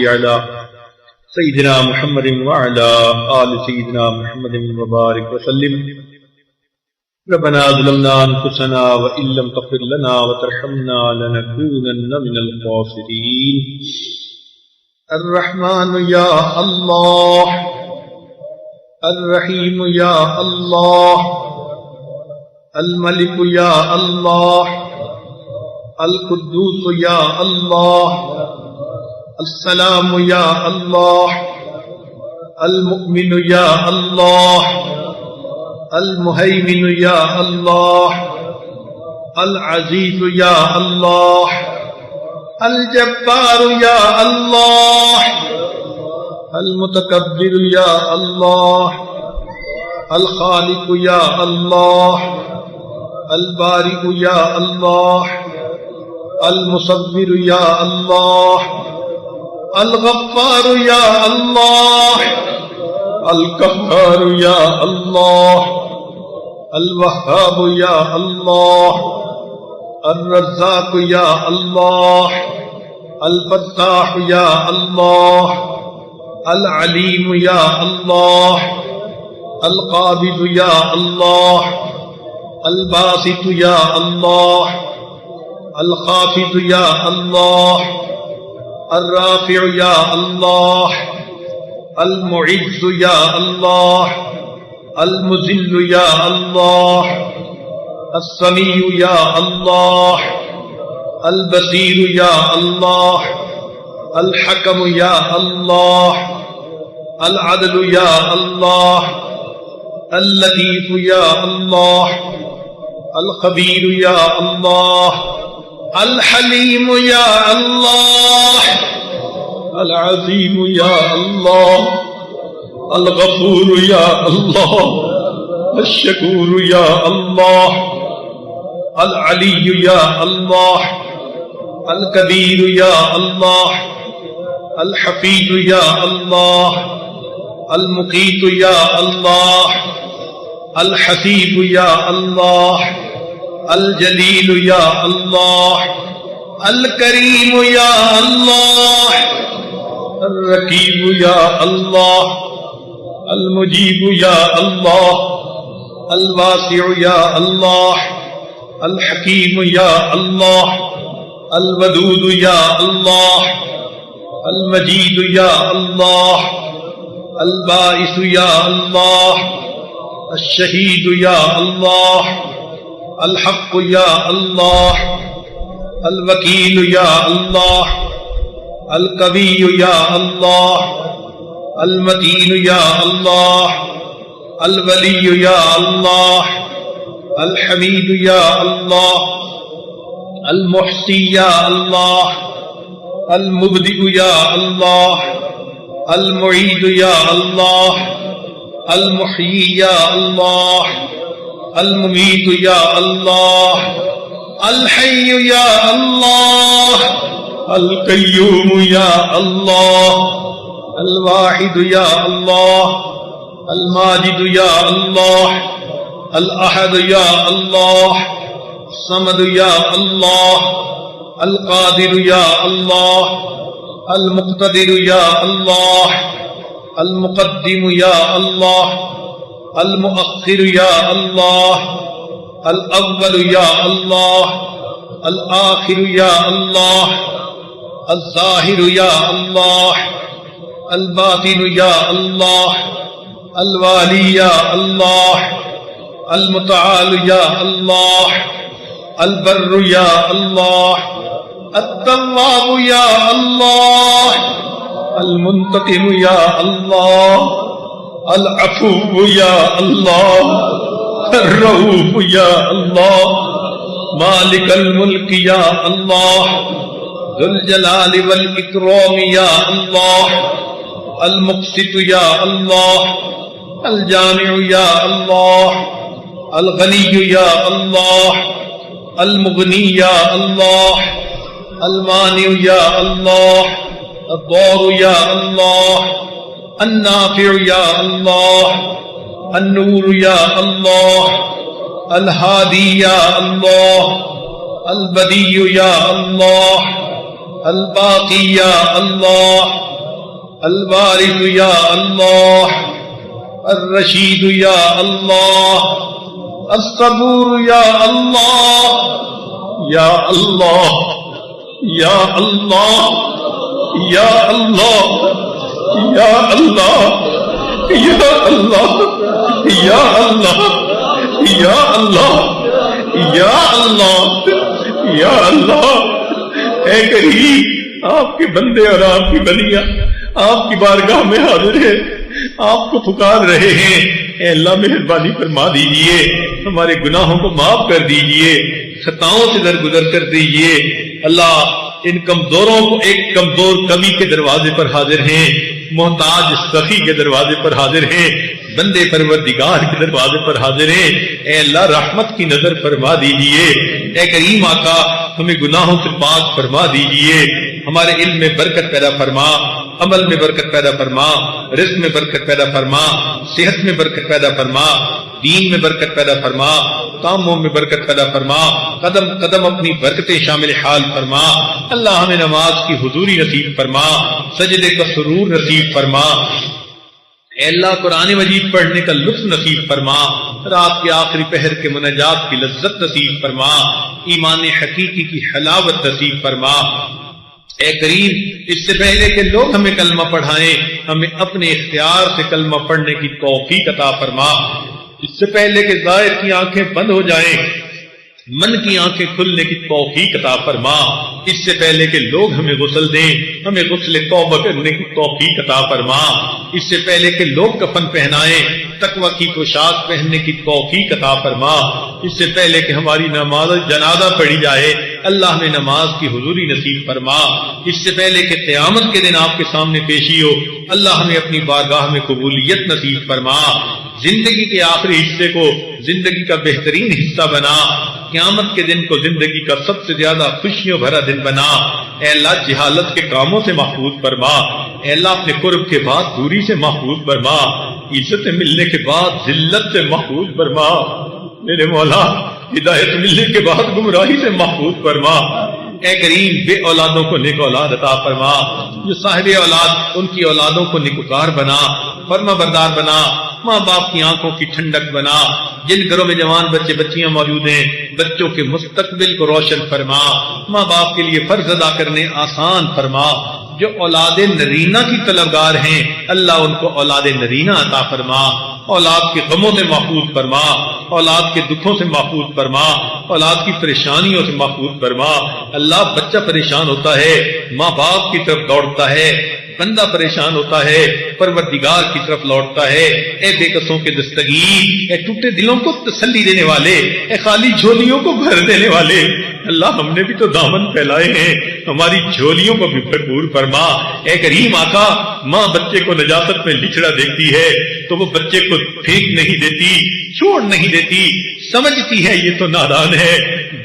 على سيدنا محمد وعلى آل سيدنا محمد وبارك وسلم. ربنا ظلمنا أنفسنا وإن لم تغفر لنا وترحمنا لنكونن من الخاسرين. الرحمن يا الله، الرحيم يا الله، الملك يا الله، القدوس يا الله، السلام يا الله، المؤمن يا الله، المهيمن يا الله، العزيز يا الله، الجبار يا الله، المتكبر يا الله، الخالق يا الله، البارئ يا الله، المصور يا الله، الغفار يا الله، القهار يا الله، الوهاب يا الله، الرزاق يا الله، الفتاح يا الله، العليم يا الله، القابض يا الله، الباسط يا الله، الخافض يا الله، الرافع يا الله، المعز يا الله، المذل يا الله، السميع يا الله، البصير يا الله، الحكم يا الله، العدل يا الله، اللطيف يا الله، الخبير يا الله، الحليم يا الله، العظيم يا الله، الغفور يا الله، الشكور يا الله، العلي يا الله، الكبير يا الله، الحفيظ يا الله، المقيت يا الله، الحسيب يا الله، الجليل يا الله، الكريم يا الله، الرقيب يا الله، المجيب يا الله، الواسع يا الله، الحكيم يا الله، الودود يا الله، المجيد يا الله، البائس يا الله، الشهيد يا الله، الحق يا الله، الوكيل يا الله، القوي يا الله، المتين يا الله، الولي يا الله، الحميد يا الله، المحصي يا الله، المبدئ يا الله، المعيد يا الله، المحيي يا الله، المميت يا الله، الحي يا الله، القيوم يا الله، الواحد يا الله، الماجد يا الله، الأحد يا الله، الصمد يا الله، القادر يا الله، المقتدر يا الله، المقدم يا الله، المؤخر يا الله، الأول يا الله، الآخر يا الله، الظاهر يا الله، الباطن يا الله، الوالي يا الله، المتعال يا الله، البر يا الله، التواب يا الله، المنتقم يا الله، العفو يا الله، الرؤوف يا الله، مالك الملك يا الله، ذو الجلال والإكرام يا الله، المقسط يا الله، الجامع يا الله، الغني يا الله، المغني يا الله، المانع يا الله، الضار يا الله، النافع يا الله، النور يا الله، الهادي يا الله، البديع يا الله، الباقي يا الله، الوارث یا اللہ، الرشید یا اللہ، الصبور یا اللہ، یا اللہ یا اللہ یا اللہ یا اللہ یا اللہ یا اللہ یا اللہ یا اللہ یا اللہ۔ اے کریم، آپ کے بندے اور آپ کی بندیاں آپ کی بارگاہ میں حاضر ہیں، آپ کو پکار رہے ہیں۔ اے اللہ مہربانی فرما دیجئے، ہمارے گناہوں کو معاف کر دیجئے، خطاؤں سے درگزر کر دیجئے۔ اللہ ان کمزوروں کو ایک کمزور کمی کے دروازے پر حاضر ہیں، محتاج سخی کے دروازے پر حاضر ہیں، بندے پروردگار کے دروازے پر حاضر ہیں۔ اے اللہ رحمت کی نظر فرما دیجئے۔ اے کریم آقا ہمیں گناہوں سے پاک فرما دیجئے، ہمارے علم میں برکت پیدا فرما، عمل میں برکت پیدا فرما، رزق میں برکت پیدا فرما، صحت میں برکت پیدا فرما، دین میں برکت پیدا فرما، کاموں میں برکت پیدا فرما، قدم قدم اپنی برکتیں شامل حال فرما۔ اللہ ہمیں نماز کی حضوری نصیب فرما، سجدے کا سرور نصیب فرما۔ اے اللہ قرآن مجید پڑھنے کا لطف نصیب فرما، رات کے آخری پہر کے مناجات کی لذت نصیب فرما، ایمان حقیقی کی حلاوت نصیب فرما۔ اے کریم، اس سے پہلے کہ لوگ ہمیں کلمہ پڑھائیں، ہمیں اپنے اختیار سے کلمہ پڑھنے کی توفیق عطا فرما۔ اس سے پہلے کہ ظاہر کی آنکھیں بند ہو جائیں، من کی آنکھیں کھلنے کی توفیق عطا فرما۔ اس سے پہلے کہ لوگ ہمیں غسل دیں، ہمیں غسل توبہ کرنے کی توفیق عطا فرما۔ اس سے پہلے کہ لوگ کفن پہنائیں، تقوی کی پوشاک پہننے کی توفیق عطا فرما۔ اس سے پہلے کہ ہماری نماز جنازہ پڑھی جائے، اللہ ہمیں نماز کی حضوری نصیب فرما۔ اس سے پہلے کہ قیامت کے دن آپ کے سامنے پیشی ہو، اللہ ہمیں اپنی بارگاہ میں قبولیت نصیب فرما۔ زندگی کے آخری حصے کو زندگی کا بہترین حصہ بنا، قیامت کے دن کو زندگی کا سب سے زیادہ خوشیوں بھرا دن بنا۔ اے اللہ جہالت کے کاموں سے محفوظ فرما، اے اللہ اپنے قرب کے بعد دوری سے محفوظ فرما، عزت ملنے کے بعد ذلت سے محفوظ فرما۔ میرے مولا ہدایت ملنے کے بعد گمراہی سے محفوظ فرما۔ اے کریم بے اولادوں کو نیک اولاد عطا فرما، جو صاحب اولاد ان کی اولادوں کو نیکوکار بنا، فرما بردار بنا، ماں باپ کی آنکھوں کی ٹھنڈک بنا۔ جن گھروں میں جوان بچے بچیاں موجود ہیں، بچوں کے مستقبل کو روشن فرما، ماں باپ کے لیے فرض ادا کرنے آسان فرما۔ جو اولاد نرینہ کی طلبگار ہیں، اللہ ان کو اولاد نرینہ عطا فرما۔ اولاد کے غموں سے محفوظ فرما، اولاد کے دکھوں سے محفوظ فرما، اولاد کی پریشانیوں سے محفوظ فرما۔ اللہ بچہ پریشان ہوتا ہے، ماں باپ کی طرف دوڑتا ہے، بندہ پریشان ہوتا ہے، پروردگار کی طرف لوٹتا ہے۔ اے بے کسوں کے دستگیر، اے ٹوٹے دلوں کو تسلی دینے والے، اے خالی جھولیوں کو بھر دینے والے، اللہ ہم نے بھی تو دامن پھیلائے ہیں، ہماری جھولیوں کو بھی بھرپور فرما۔ اے کریم آقا، ماں بچے کو نجاست میں لچڑا دیکھتی ہے تو وہ بچے کو پھینک نہیں دیتی، چھوڑ نہیں دیتی، سمجھتی ہے یہ تو نادان ہے،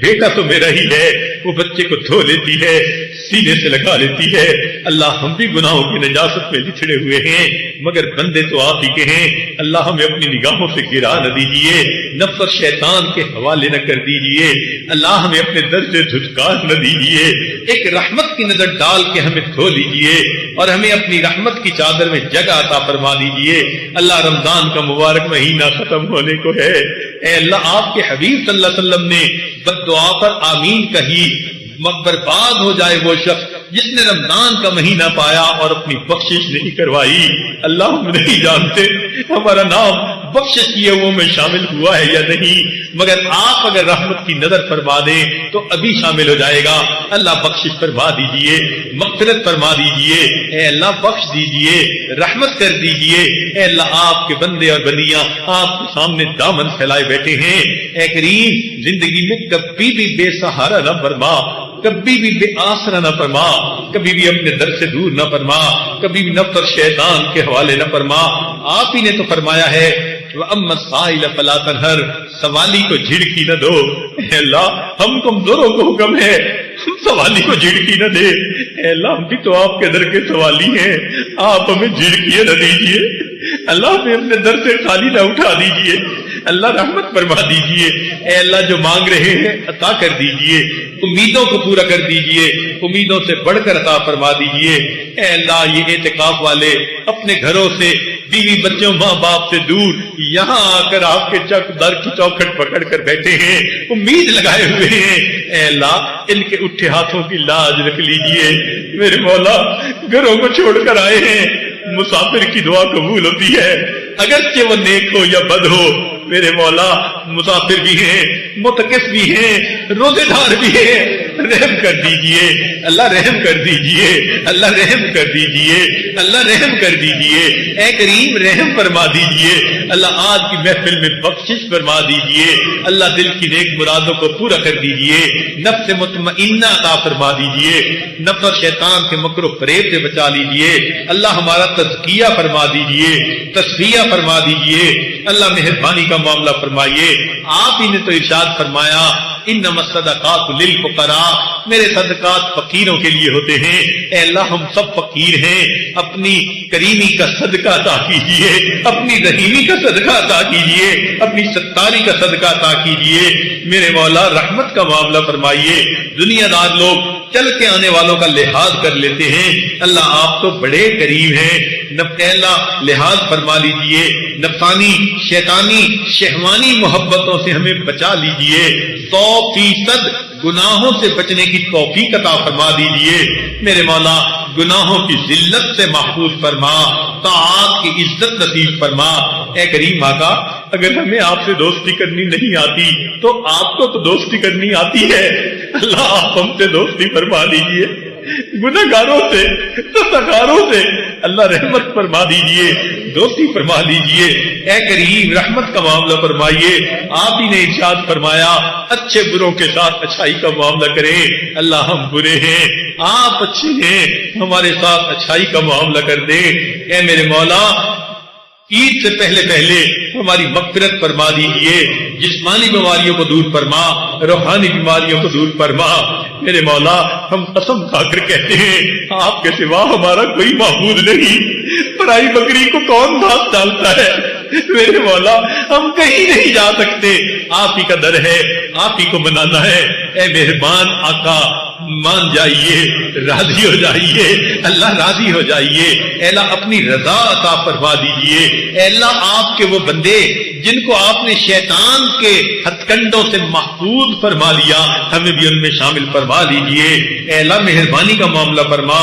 بیٹا تو میرا ہی ہے، وہ بچے کو دھو لیتی ہے، سینے سے لگا لیتی ہے۔ اللہ ہم بھی گناہوں کی نجاست میں لچڑے ہوئے ہیں، مگر بندے تو آپ ہی کے ہیں۔ اللہ ہمیں اپنی نگاہوں سے گرا نہ دیجیے، نفس اور شیطان کے حوالے نہ کر دیجیے، اللہ ہمیں اپنے در سے جھٹکا نہ دیجیے۔ ایک رحمت کی نظر ڈال کے ہمیں دھو لیجیے اور ہمیں اپنی رحمت کی چادر میں جگہ عطا فرما دیجیے۔ اللہ رمضان کا مبارک مہینہ ختم ہونے کو ہے، اے اللہ آپ کے حبیب صلی اللہ علیہ وسلم نے بد دعا پر آمین کہی، برباد ہو جائے وہ شخص جس نے رمضان کا مہینہ پایا اور اپنی بخشش نہیں کروائی۔ اللہ ہم نہیں جانتے ہمارا نام بخشش کیے وہ میں شامل ہوا ہے یا نہیں، مگر آپ اگر رحمت کی نظر فرما دیں تو ابھی شامل ہو جائے گا۔ اللہ بخشش فرما دیجئے، مغفرت فرما دیجئے، اے اللہ بخش دیجئے، رحمت کر دیجئے۔ اے اللہ آپ کے بندے اور بندیاں آپ کے سامنے دامن پھیلائے بیٹھے ہیں، اے کریم زندگی میں کبھی بھی بے سہارا نہ فرما، کبھی بھی بے آسرا نہ فرما، کبھی بھی اپنے در سے دور نہ فرما، کبھی بھی نفس اور شیطان کے حوالے نہ فرما۔ آپ ہی نے تو فرمایا ہے وَأَمَّا السَّائِلَ فَلَا تَنْهَرْ، سوالی کو جھڑکی نہ دو۔ اے اللہ ہم کمزوروں کو حکم ہے ہم سوالی کو جھڑکی نہ دے، اے اللہ ہم بھی تو آپ کے در کے سوالی ہیں، آپ ہمیں جھڑکیے نہ دیجیے، اللہ ہمیں اپنے در سے خالی نہ اٹھا دیجیے۔ اللہ رحمت فرما دیجئے، اے اللہ جو مانگ رہے ہیں عطا کر دیجئے، امیدوں کو پورا کر دیجئے، امیدوں سے بڑھ کر عطا فرما دیجئے، اے اللہ یہ اعتکاف والے اپنے گھروں سے، بیوی بچوں ماں باپ سے دور یہاں آ کر آپ کے در کی چوکھٹ پکڑ کر بیٹھے ہیں، امید لگائے ہوئے ہیں، اے اللہ ان کے اٹھے ہاتھوں کی لاج رکھ لیجئے، میرے مولا گھروں کو چھوڑ کر آئے ہیں، مسافر کی دعا قبول ہوتی ہے اگرچہ وہ نیک ہو یا بد ہو، میرے مولا مسافر بھی ہیں، متکف بھی ہیں، روزے دار بھی ہیں، رحم کر دیجئے اللہ، رحم کر دیجئے اللہ، رحم کر دیجئے اللہ، رحم کر دیجئے، اے کریم رحم فرما دیجئے اللہ، آج کی محفل میں بخشش فرما دیجئے اللہ، دل کی نیک مرادوں کو پورا کر دیجئے، نفس مطمئنہ عطا فرما دیجئے، نفس اور شیطان کے مکر و فریب سے بچا لیجئے اللہ، ہمارا تزکیہ فرما دیجئے، تصفیہ فرما دیجئے اللہ، مہربانی کا معاملہ فرمائیے، آپ ہی نے تو ارشاد فرمایا انما الصدقات للفقراء، میرے صدقات فقیروں کے لیے ہوتے ہیں، اے اللہ ہم سب فقیر ہیں، اپنی کریمی کا صدقہ عطا کیجیے، اپنی رحیمی کا صدقہ عطا کیجیے، اپنی ستاری کا صدقہ عطا کیجیے، میرے مولا رحمت کا معاملہ فرمائیے، دنیا دار لوگ چل کے آنے والوں کا لحاظ کر لیتے ہیں، اللہ آپ تو بڑے قریب ہیں، اللہ لحاظ فرما لیجئے، نفسانی شیطانی شہوانی محبتوں سے ہمیں بچا لیجئے، 100% گناہوں سے بچنے کی توفیق عطا فرما دیجئے، میرے مولا گناہوں کی ذلت سے محفوظ فرما، طاعات کی عزت نصیب فرما، اے کریم آقا اگر ہمیں آپ سے دوستی کرنی نہیں آتی تو آپ کو تو دوستی کرنی آتی ہے، اللہ آپ ہم سے دوستی فرما دیجئے، گناہگاروں سے ستغاروں سے اللہ رحمت فرما دیجئے، دوستی فرما دیجئے، اے کریم رحمت کا معاملہ فرمائیے، آپ ہی نے ارشاد فرمایا اچھے بروں کے ساتھ اچھائی کا معاملہ کریں، اللہ ہم برے ہیں آپ اچھے ہیں، ہمارے ساتھ اچھائی کا معاملہ کر دیں، اے میرے مولا عید سے پہلے ہماری مغفرت فرما دیجئے، جسمانی بیماریوں کو دور فرما، روحانی بیماریوں کو دور فرما، میرے مولا ہم قسم کھا کر کہتے ہیں آپ کے سوا ہمارا کوئی معبود نہیں، پرائی بکری کو کون گھاس ڈالتا ہے، میرے مولا ہم کہیں نہیں جا سکتے، آپ ہی کا در ہے، آپ ہی کو منانا ہے، اے مہربان آقا مان جائیے، راضی ہو جائیے اللہ، راضی ہو جائیے، اے اللہ اپنی رضا عطا فرما دیجئے، اے اللہ آپ کے وہ بندے جن کو آپ نے شیطان کے ہتھ کنڈوں سے محفوظ فرما لیا ہمیں بھی ان میں شامل فرما لیجئے، اے اللہ مہربانی کا معاملہ فرما،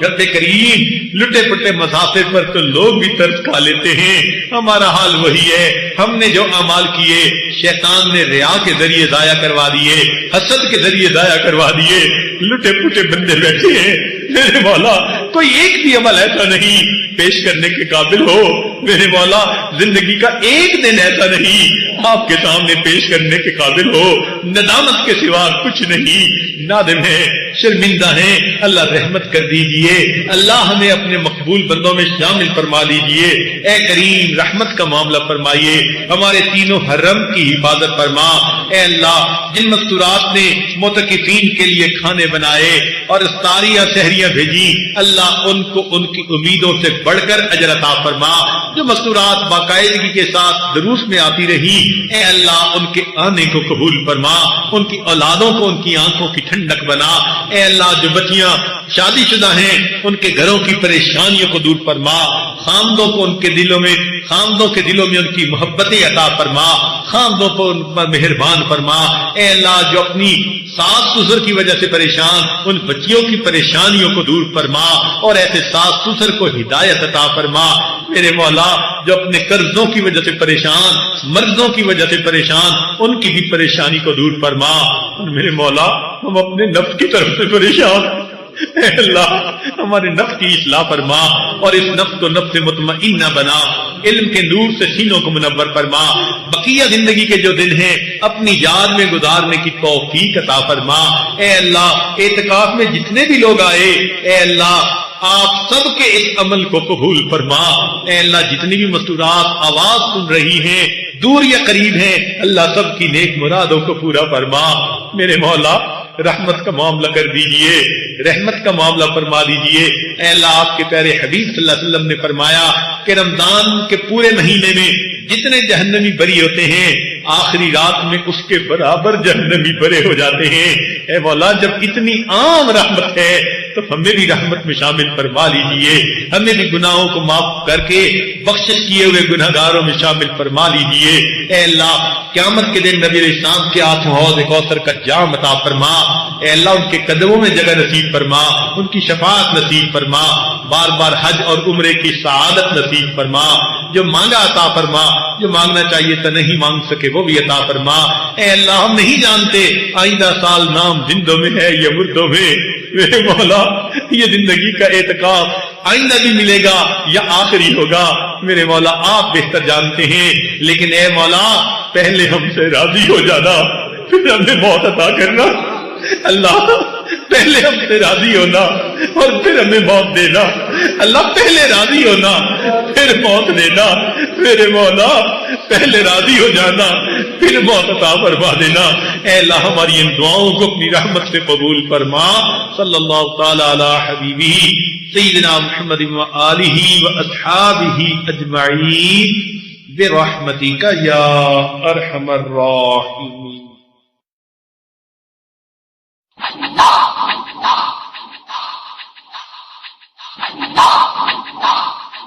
رب کریم لٹے پٹے مسافر پر تو لوگ بھی ترس کھا لیتے ہیں، ہمارا حال وہی ہے، ہم نے جو اعمال کیے شیطان نے ریا کے ذریعے ضائع کروا دیے، حسد کے ذریعے ضائع کروا دیے، لٹے پٹے بندے بیٹھے ہیں، میرے مولا کوئی ایک بھی عمل ایسا نہیں پیش کرنے کے قابل ہو، میرے مولا زندگی کا ایک دن ایسا نہیں آپ کے سامنے پیش کرنے کے قابل ہو، ندامت کے سوا کچھ نہیں، نادم ہے شرمندہ ہیں، اللہ رحمت کر دیجئے، اللہ ہمیں اپنے مقبول بندوں میں شامل فرما لیجئے، اے کریم رحمت کا معاملہ فرمائیے، ہمارے تینوں حرم کی حفاظت فرما، اے اللہ جن مستورات نے معتکفین کے لیے کھانے بنائے اور افطاریاں سحریاں بھیجی، اللہ ان کو ان کی امیدوں سے بڑھ کر اجر عطا فرما، جو مستورات باقاعدگی کے ساتھ دروس میں آتی رہی، اے اللہ ان کے آنے کو قبول فرما، ان کی اولادوں کو ان کی آنکھوں کی ٹھنڈک بنا، اے اللہ جو بچیاں شادی شدہ ہیں ان کے گھروں کی پریشانیوں کو دور فرما، خامدوں کو ان کے دلوں میں ان کی محبتیں عطا فرما، خامدوں کو ان پر مہربان فرما، اے اللہ جو اپنی ساس سسر کی وجہ سے پریشان ان بچیوں کی پریشانیوں کو دور فرما، اور ایسے ساس سسر کو ہدایت عطا فرما، میرے مولا جو اپنے قرضوں کی وجہ سے پریشان، مرضوں کی وجہ سے پریشان ان کی بھی پریشانی کو دور فرما، اور میرے مولا ہم اپنے نفس کی طرف سے پریشان، اے اللہ ہمارے نفس کی اصلاح فرما، اور اس نفس کو نفس مطمئنہ بنا، علم کے نور سے سینوں کو منور فرما، بقیہ زندگی کے جو دن ہیں اپنی یاد میں گزارنے کی توفیق عطا فرما، اے اللہ اعتکاف میں جتنے بھی لوگ آئے اے اللہ آپ سب کے اس عمل کو قبول فرما، اے اللہ جتنی بھی مستورات آواز سن رہی ہیں دور یا قریب ہیں اللہ سب کی نیک مرادوں کو پورا فرما، میرے مولا رحمت کا معاملہ کر دیجئے، رحمت کا معاملہ فرما دیجئے، اے اللہ آپ کے پیارے حبیب صلی اللہ علیہ وسلم نے فرمایا کہ رمضان کے پورے مہینے میں جتنے جہنمی بری ہوتے ہیں آخری رات میں اس کے برابر جہنمی بڑے ہو جاتے ہیں۔ اے مولا جب اتنی عام رحمت ہے تو ہمیں بھی رحمت میں شامل فرما لیجیے، ہمیں بھی گناہوں کو معاف کر کے بخشش کیے ہوئے گناہگاروں میں شامل فرما لیجیے۔ اے اللہ قیامت کے دن نبی علیہ السلام کے ہاتھوں حوض کوثر کا جام عطا فرما۔ اے اللہ ان کے قدموں میں جگہ نصیب فرما، ان کی شفاعت نصیب فرما، بار بار حج اور عمرے کی سعادت نصیب فرما، جو مانگا عطا فرما، جو مانگنا چاہیے تو نہیں مانگ سکے وہ بھی عطا فرما۔ اے اللہ ہم نہیں جانتے آئندہ سال نام زندوں میں ہے یا مردوں میں، میرے مولا یہ زندگی کا اعتکاف آئندہ بھی ملے گا یا آخری ہوگا، میرے مولا آپ بہتر جانتے ہیں، لیکن اے مولا پہلے ہم سے راضی ہو جانا پھر ہمیں موت عطا کرنا۔ اللہ پہلے ہم سے راضی ہونا اور پھر ہمیں موت دینا، اللہ پہلے راضی ہونا پھر موت دینا، میرے مولا پہلے راضی ہو جانا پھر موت عطا فرما دینا۔ اے اللہ ہماری ان دعاؤں کو اپنی رحمت سے قبول فرما۔ صلی اللہ تعالی علی حبیبہ سیدنا محمد و آلہ و اصحابہ اجمعین برحمتک یا ارحم الراحمین۔